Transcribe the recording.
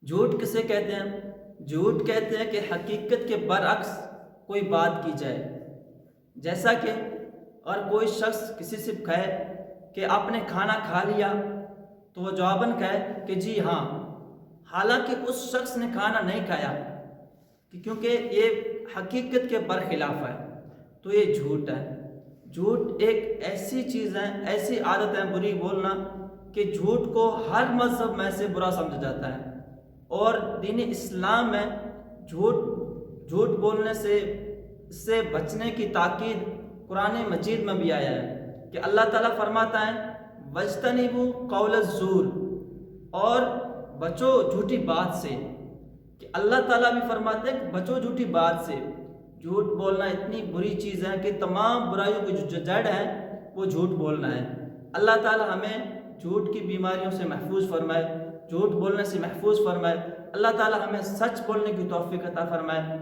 جھوٹ کسے کہتے ہیں؟ جھوٹ کہتے ہیں کہ حقیقت کے برعکس کوئی بات کی جائے، جیسا کہ اور کوئی شخص کسی سے کہے کہ آپ نے کھانا کھا لیا، تو وہ جواباً کہے کہ جی ہاں، حالانکہ اس شخص نے کھانا نہیں کھایا، کیونکہ یہ حقیقت کے برخلاف ہے، تو یہ جھوٹ ہے۔ جھوٹ ایک ایسی چیز ہے، ایسی عادت ہے بری بولنا، کہ جھوٹ کو ہر مذہب میں سے برا سمجھا جاتا ہے، اور دین اسلام میں جھوٹ بولنے سے، اس سے بچنے کی تاکید قرآن مجید میں بھی آیا ہے کہ اللہ تعالیٰ فرماتا ہے وَاجْتَنِبُوا قَوْلَ الزُّورِ، اور بچو جھوٹی بات سے، کہ اللہ تعالیٰ بھی فرماتے ہیں کہ بچو جھوٹی بات سے۔ جھوٹ بولنا اتنی بری چیز ہے کہ تمام برائیوں کی جو جڑ ہے وہ جھوٹ بولنا ہے۔ اللہ تعالیٰ ہمیں جھوٹ کی بیماریوں سے محفوظ فرمائے، جھوٹ بولنے سے محفوظ فرمائے۔ اللہ تعالیٰ ہمیں سچ بولنے کی توفیق عطا فرمائے۔